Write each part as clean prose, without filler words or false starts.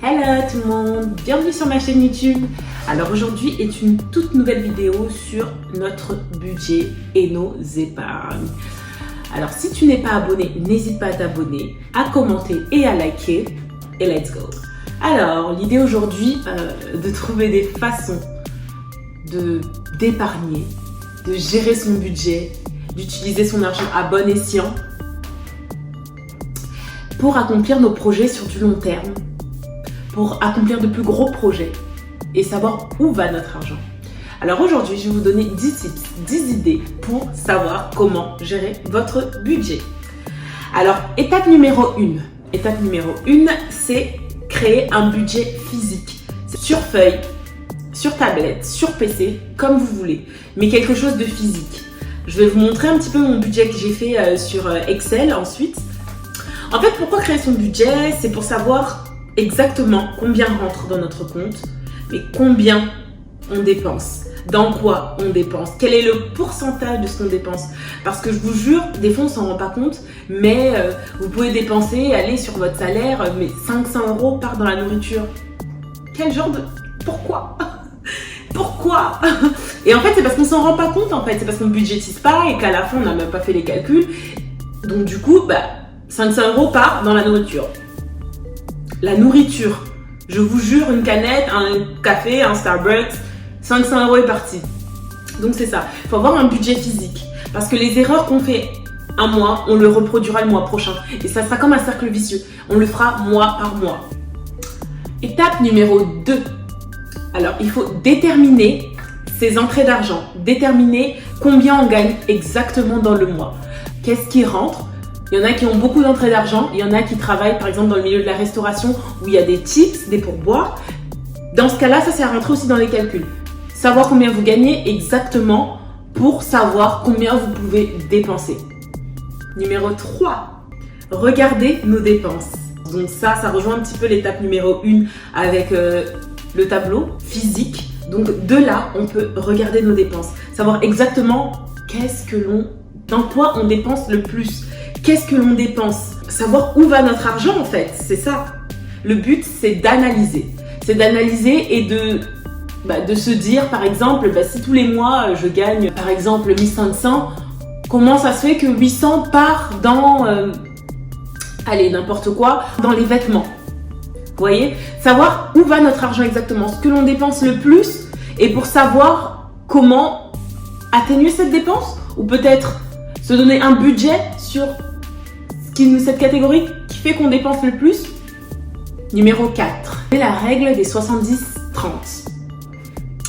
Hello tout le monde, bienvenue sur ma chaîne YouTube. Alors aujourd'hui est une toute nouvelle vidéo sur notre budget et nos épargnes. Alors si tu n'es pas abonné, n'hésite pas à t'abonner, à commenter et à liker et let's go. Alors l'idée aujourd'hui de trouver des façons d'épargner, de gérer son budget, d'utiliser son argent à bon escient pour accomplir nos projets sur du long terme, pour accomplir de plus gros projets et savoir où va notre argent. Alors aujourd'hui, je vais vous donner 10 tips, 10 idées pour savoir comment gérer votre budget. Alors, étape numéro 1. Étape numéro 1, c'est créer un budget physique. Sur feuille, sur tablette, sur PC, comme vous voulez, mais quelque chose de physique. Je vais vous montrer un petit peu mon budget que j'ai fait sur Excel ensuite. En fait, pourquoi créer son budget? C'est pour savoir exactement combien rentre dans notre compte, mais combien on dépense, dans quoi on dépense, quel est le pourcentage de ce qu'on dépense. Parce que je vous jure, des fois on s'en rend pas compte, mais vous pouvez dépenser, aller sur votre salaire, mais 500 € part dans la nourriture. Quel genre de... Pourquoi? Pourquoi? Et en fait, c'est parce qu'on s'en rend pas compte, en fait. C'est parce qu'on budgétise pas et qu'à la fin, on n'a même pas fait les calculs. Donc du coup, 500 € part dans la nourriture. La nourriture, je vous jure, une canette, un café, un Starbucks, 500 € est parti. Donc c'est ça, il faut avoir un budget physique. Parce que les erreurs qu'on fait un mois, on le reproduira le mois prochain. Et ça sera comme un cercle vicieux. On le fera mois par mois. Étape numéro 2. Alors, il faut déterminer ses entrées d'argent. Déterminer combien on gagne exactement dans le mois. Qu'est-ce qui rentre? Il y en a qui ont beaucoup d'entrées d'argent, il y en a qui travaillent par exemple dans le milieu de la restauration où il y a des tips, des pourboires. Dans ce cas-là, ça c'est à rentrer aussi dans les calculs. Savoir combien vous gagnez exactement pour savoir combien vous pouvez dépenser. Numéro 3, regardez nos dépenses. Donc ça rejoint un petit peu l'étape numéro 1 avec le tableau physique. Donc de là, on peut regarder nos dépenses. Savoir exactement dans quoi on dépense le plus. Qu'est-ce que l'on dépense? Savoir où va notre argent en fait, c'est ça. Le but, c'est d'analyser. C'est d'analyser et de se dire, par exemple, si tous les mois, je gagne, par exemple, 1500, comment ça se fait que 800 part dans, n'importe quoi, dans les vêtements? Vous voyez? Savoir où va notre argent exactement, ce que l'on dépense le plus, et pour savoir comment atténuer cette dépense, ou peut-être se donner un budget sur cette catégorie qui fait qu'on dépense le plus. Numéro 4, c'est la règle des 70-30.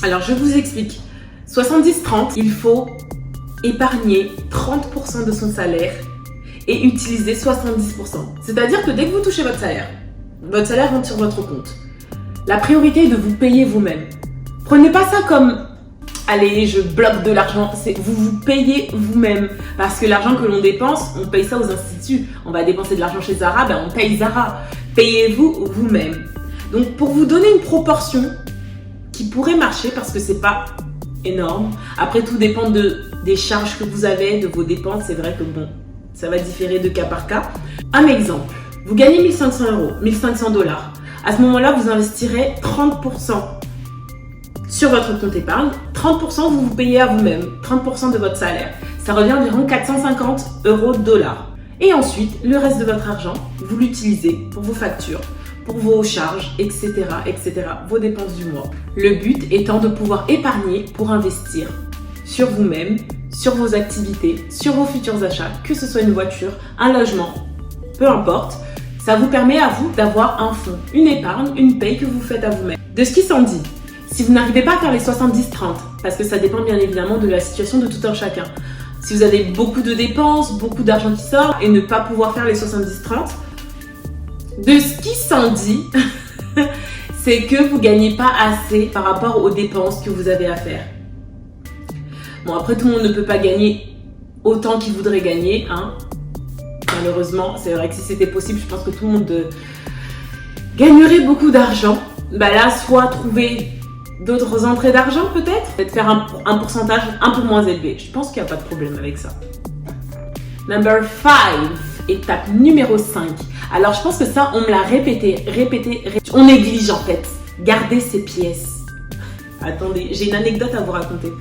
Alors je vous explique. 70-30, il faut épargner 30% de son salaire et utiliser 70%. C'est-à-dire que dès que vous touchez votre salaire rentre sur votre compte. La priorité est de vous payer vous-même. Prenez pas ça comme allez, je bloque de l'argent. Vous vous payez vous-même. Parce que l'argent que l'on dépense, on paye ça aux instituts. On va dépenser de l'argent chez Zara, on paye Zara. Payez-vous vous-même. Donc, pour vous donner une proportion qui pourrait marcher, parce que c'est pas énorme. Après, tout dépend des charges que vous avez, de vos dépenses. C'est vrai que ça va différer de cas par cas. Un exemple. Vous gagnez 1500 €, 1500 $. À ce moment-là, vous investirez 30% sur votre compte épargne. 30% vous vous payez à vous-même, 30% de votre salaire. Ça revient environ 450 €. Et ensuite, le reste de votre argent, vous l'utilisez pour vos factures, pour vos charges, etc., etc., vos dépenses du mois. Le but étant de pouvoir épargner pour investir sur vous-même, sur vos activités, sur vos futurs achats, que ce soit une voiture, un logement, peu importe. Ça vous permet à vous d'avoir un fonds, une épargne, une paye que vous faites à vous-même. De ce qui s'en dit, si vous n'arrivez pas à faire les 70-30, parce que ça dépend bien évidemment de la situation de tout un chacun. Si vous avez beaucoup de dépenses, beaucoup d'argent qui sort et ne pas pouvoir faire les 70-30, de ce qui s'en dit, c'est que vous ne gagnez pas assez par rapport aux dépenses que vous avez à faire. Bon, après, tout le monde ne peut pas gagner autant qu'il voudrait gagner, hein. Malheureusement, c'est vrai que si c'était possible, je pense que tout le monde gagnerait beaucoup d'argent. Là, soit trouver d'autres entrées d'argent peut-être faire un pourcentage un peu moins élevé. Je pense qu'il n'y a pas de problème avec ça. Number 5, étape numéro 5. Alors je pense que ça, on me l'a répété. On néglige en fait. Garder ses pièces. Attendez, j'ai une anecdote à vous raconter.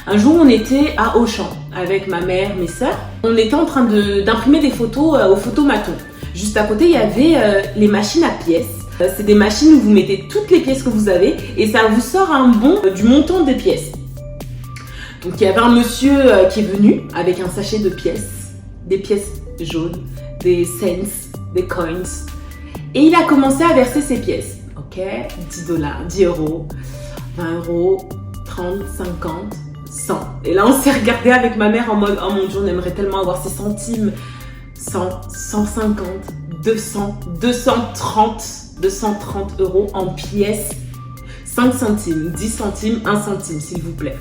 Un jour, on était à Auchan avec ma mère, mes sœurs. On était en train d'imprimer des photos au photomaton. Juste à côté, il y avait les machines à pièces. C'est des machines où vous mettez toutes les pièces que vous avez et ça vous sort un bon du montant des pièces. Donc il y avait un monsieur qui est venu avec un sachet de pièces, des pièces jaunes, des cents, des coins. Et il a commencé à verser ses pièces. Ok, 10 dollars, 10 euros, 20 euros, 30, 50, 100. Et là, on s'est regardé avec ma mère en mode, oh mon Dieu, on aimerait tellement avoir ces centimes. 100, 150, 200, 230 euros en pièces. 5 centimes, 10 centimes, 1 centime, s'il vous plaît.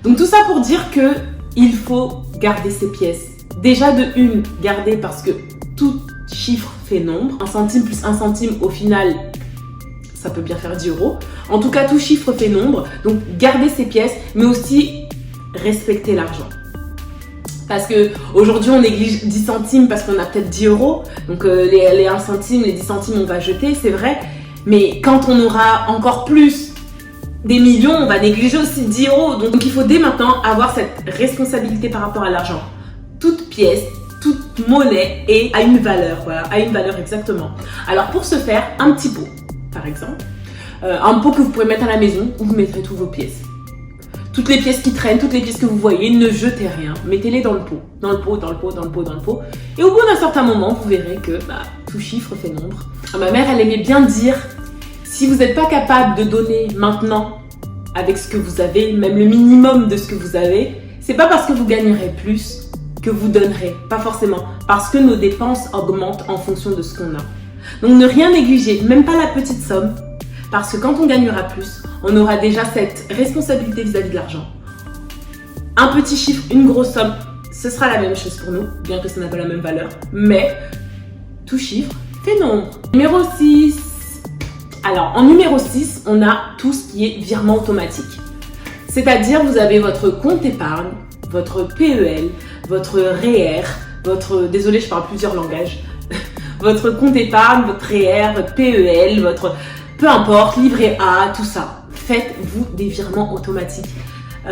Donc tout ça pour dire que il faut garder ces pièces. Déjà de une, garder parce que tout chiffre fait nombre. 1 centime plus 1 centime, au final, ça peut bien faire 10 euros. En tout cas, tout chiffre fait nombre. Donc, gardez ces pièces, mais aussi respectez l'argent. Parce qu'aujourd'hui, on néglige 10 centimes parce qu'on a peut-être 10 euros. Donc, les 1 centime, les 10 centimes, on va jeter, c'est vrai. Mais quand on aura encore plus des millions, on va négliger aussi 10 euros. Donc, il faut dès maintenant avoir cette responsabilité par rapport à l'argent. Toute pièce, toute monnaie a une valeur. Voilà, a une valeur exactement. Alors, pour ce faire, un petit pot. Par exemple, un pot que vous pouvez mettre à la maison où vous mettrez toutes vos pièces. Toutes les pièces qui traînent, toutes les pièces que vous voyez, ne jetez rien. Mettez-les dans le pot. Dans le pot. Et au bout d'un certain moment, vous verrez que tout chiffre fait nombre. Ma mère, elle aimait bien dire, si vous n'êtes pas capable de donner maintenant avec ce que vous avez, même le minimum de ce que vous avez, c'est pas parce que vous gagnerez plus que vous donnerez. Pas forcément. Parce que nos dépenses augmentent en fonction de ce qu'on a. Donc ne rien négliger, même pas la petite somme, parce que quand on gagnera plus, on aura déjà cette responsabilité vis-à-vis de l'argent. Un petit chiffre, une grosse somme, ce sera la même chose pour nous, bien que ça n'a pas la même valeur, mais tout chiffre fait nombre. Numéro 6. Alors en numéro 6, on a tout ce qui est virement automatique. C'est-à-dire vous avez votre compte épargne, votre PEL, votre REER, désolé je parle plusieurs langages, votre compte épargne, votre REER, votre PEL, votre peu importe, livret A, tout ça. Faites-vous des virements automatiques.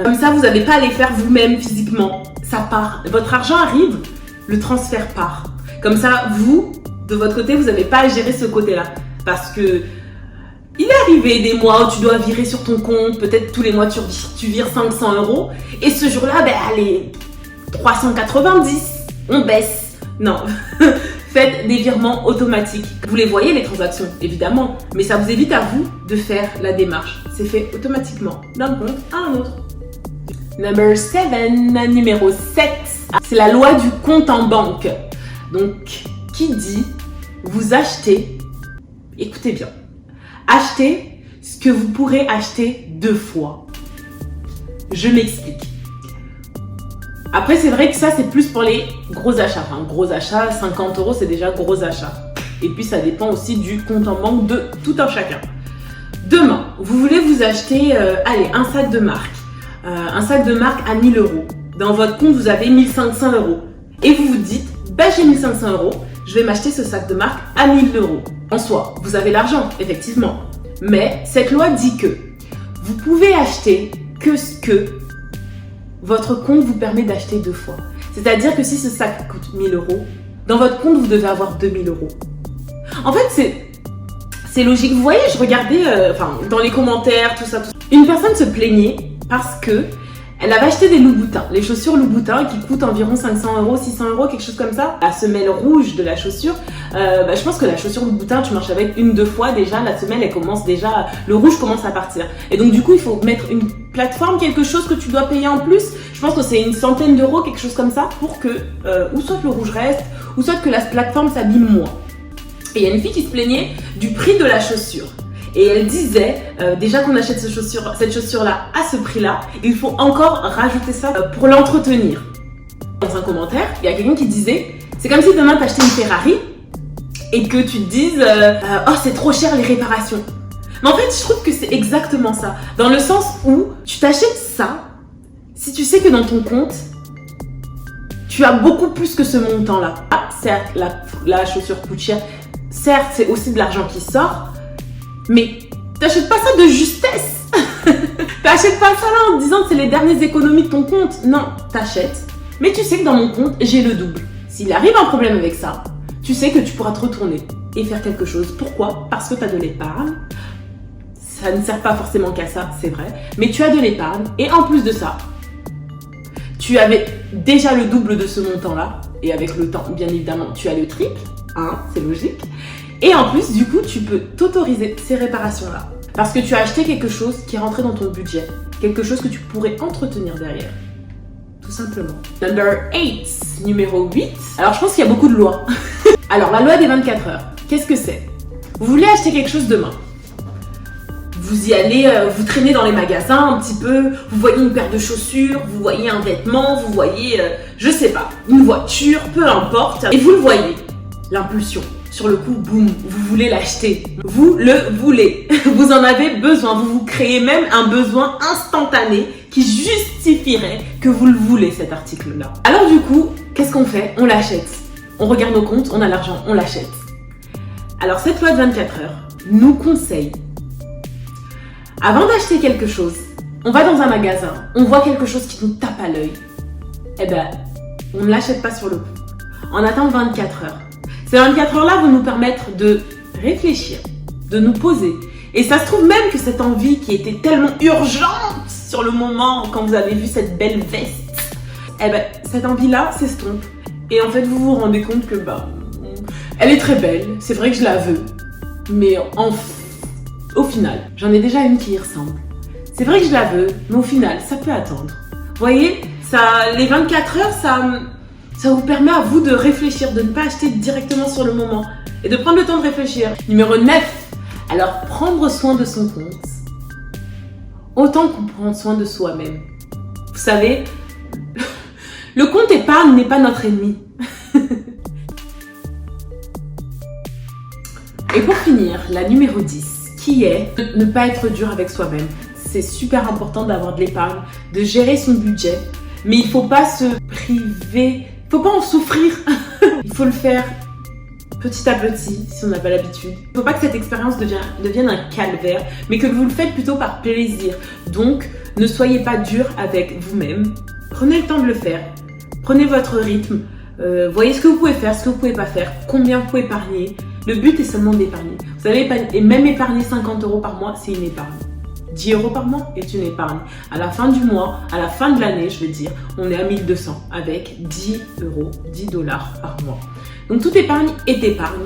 Comme ça, vous n'avez pas à les faire vous-même physiquement. Ça part. Votre argent arrive, le transfert part. Comme ça, vous, de votre côté, vous n'avez pas à gérer ce côté-là. Parce que il est arrivé des mois où tu dois virer sur ton compte, peut-être tous les mois tu vires 500 euros. Et ce jour-là, allez, 390, on baisse. Non. Faites des virements automatiques. Vous les voyez, les transactions, évidemment, mais ça vous évite à vous de faire la démarche. C'est fait automatiquement d'un compte à un autre. Numéro 7, c'est la loi du compte en banque. Donc, qui dit vous achetez, écoutez bien, achetez ce que vous pourrez acheter 2 fois. Je m'explique. Après, c'est vrai que ça, c'est plus pour les gros achats. Enfin, gros achats, 50 euros, c'est déjà gros achat. Et puis, ça dépend aussi du compte en banque de tout un chacun. Demain, vous voulez vous acheter, un sac de marque. Un sac de marque à 1000 euros. Dans votre compte, vous avez 1500 euros. Et vous vous dites, j'ai 1500 euros, je vais m'acheter ce sac de marque à 1000 euros. En soi, vous avez l'argent, effectivement. Mais cette loi dit que vous pouvez acheter que ce que votre compte vous permet d'acheter 2 fois. C'est-à-dire que si ce sac coûte 1000 euros, dans votre compte, vous devez avoir 2000 euros. En fait, c'est logique. Vous voyez, je regardais dans les commentaires, tout ça. Une personne se plaignait parce que elle avait acheté des Louboutins, les chaussures Louboutins qui coûtent environ 500 euros, 600 euros, quelque chose comme ça. La semelle rouge de la chaussure, je pense que la chaussure Louboutin, tu marches avec 1-2 fois déjà, la semelle elle commence déjà, le rouge commence à partir. Et donc du coup, il faut mettre une plateforme, quelque chose que tu dois payer en plus. Je pense que c'est une centaine d'euros, quelque chose comme ça, pour que ou soit le rouge reste, ou soit que la plateforme s'abîme moins. Et il y a une fille qui se plaignait du prix de la chaussure. Et elle disait, déjà qu'on achète cette chaussure-là à ce prix-là, il faut encore rajouter ça pour l'entretenir. Dans un commentaire, il y a quelqu'un qui disait, c'est comme si demain t'achetais une Ferrari et que tu te dises, oh c'est trop cher les réparations. Mais en fait, je trouve que c'est exactement ça. Dans le sens où tu t'achètes ça, si tu sais que dans ton compte, tu as beaucoup plus que ce montant-là. Ah, certes, la chaussure coûte cher, certes, c'est aussi de l'argent qui sort, mais t'achètes pas ça de justesse. T'achètes pas ça là en te disant que c'est les dernières économies de ton compte. Non, t'achètes. Mais tu sais que dans mon compte, j'ai le double. S'il arrive un problème avec ça, tu sais que tu pourras te retourner et faire quelque chose. Pourquoi? Parce que tu as de l'épargne. Ça ne sert pas forcément qu'à ça, c'est vrai. Mais tu as de l'épargne. Et en plus de ça, tu avais déjà le double de ce montant-là. Et avec le temps, bien évidemment, tu as le triple. Hein, c'est logique. Et en plus, du coup, tu peux t'autoriser ces réparations-là. Parce que tu as acheté quelque chose qui est rentré dans ton budget. Quelque chose que tu pourrais entretenir derrière. Tout simplement. Number 8, numéro 8. Alors, je pense qu'il y a beaucoup de lois. Alors, la loi des 24 heures. Qu'est-ce que c'est? Vous voulez acheter quelque chose demain. Vous y allez, vous traînez dans les magasins un petit peu, vous voyez une paire de chaussures, vous voyez un vêtement, vous voyez, je sais pas, une voiture, peu importe. Et vous le voyez, l'impulsion. Sur le coup, boum, vous voulez l'acheter. Vous le voulez. Vous en avez besoin. Vous vous créez même un besoin instantané qui justifierait que vous le voulez, cet article-là. Alors du coup, qu'est-ce qu'on fait? On l'achète. On regarde nos comptes, on a l'argent, on l'achète. Alors cette loi de 24 heures nous conseille, avant d'acheter quelque chose, on va dans un magasin, on voit quelque chose qui nous tape à l'œil. Eh ben, on ne l'achète pas sur le coup. On attend 24 heures. Ces 24 heures-là vont nous permettre de réfléchir, de nous poser. Et ça se trouve même que cette envie qui était tellement urgente sur le moment quand vous avez vu cette belle veste, eh ben, cette envie-là s'estompe. Et en fait, vous vous rendez compte que elle est très belle, c'est vrai que je la veux. Mais au final, j'en ai déjà une qui y ressemble. C'est vrai que je la veux, mais au final, ça peut attendre. Vous voyez, les 24 heures, ça vous permet à vous de réfléchir, de ne pas acheter directement sur le moment et de prendre le temps de réfléchir. Numéro 9. Alors, prendre soin de son compte, autant qu'on prend soin de soi-même. Vous savez, le compte épargne n'est pas notre ennemi. Et pour finir, la numéro 10, qui est ne pas être dur avec soi-même. C'est super important d'avoir de l'épargne, de gérer son budget, mais il ne faut pas se priver. Il ne faut pas en souffrir. Il faut le faire petit à petit si on n'a pas l'habitude. Il ne faut pas que cette expérience devienne un calvaire, mais que vous le faites plutôt par plaisir. Donc, ne soyez pas dur avec vous-même. Prenez le temps de le faire. Prenez votre rythme. Voyez ce que vous pouvez faire, ce que vous ne pouvez pas faire, combien vous pouvez épargner. Le but est seulement d'épargner. Vous savez, et même épargner 50 € par mois, c'est une épargne. 10 € par mois est une épargne. À la fin du mois, à la fin de l'année, je veux dire, on est à 1200 avec 10 €, 10 $ par mois. Donc toute épargne est épargne.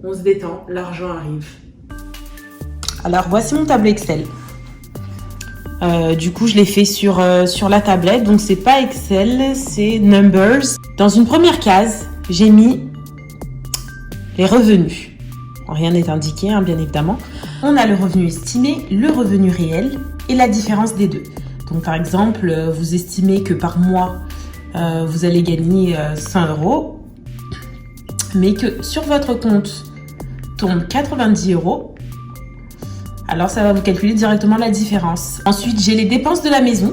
On se détend, l'argent arrive. Alors voici mon tableau Excel. Du coup, je l'ai fait sur la tablette. Donc c'est pas Excel, c'est Numbers. Dans une première case, j'ai mis les revenus. Rien n'est indiqué, hein, bien évidemment. On a le revenu estimé, le revenu réel et la différence des deux. Donc par exemple, vous estimez que par mois, vous allez gagner 100 €, mais que sur votre compte tombe 90 €. Alors ça va vous calculer directement la différence. Ensuite, j'ai les dépenses de la maison.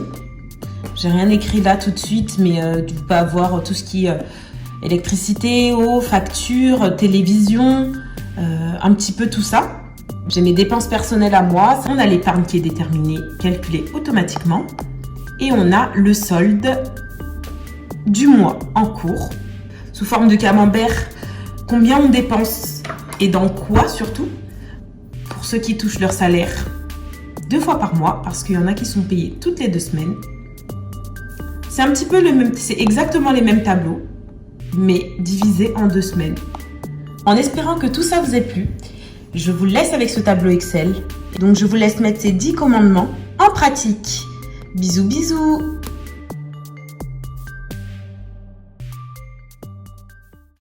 J'ai rien écrit là tout de suite, mais vous pouvez avoir tout ce qui est électricité, eau, facture, télévision, un petit peu tout ça. J'ai mes dépenses personnelles à moi. On a l'épargne qui est déterminée, calculée automatiquement. Et on a le solde du mois en cours, sous forme de camembert. Combien on dépense et dans quoi surtout? Pour ceux qui touchent leur salaire 2 fois par mois, parce qu'il y en a qui sont payés toutes les 2 semaines. C'est un petit peu le même, c'est exactement les mêmes tableaux, mais divisés en 2 semaines. En espérant que tout ça vous ait plu, je vous laisse avec ce tableau Excel. Donc je vous laisse mettre ces 10 commandements en pratique. Bisous bisous!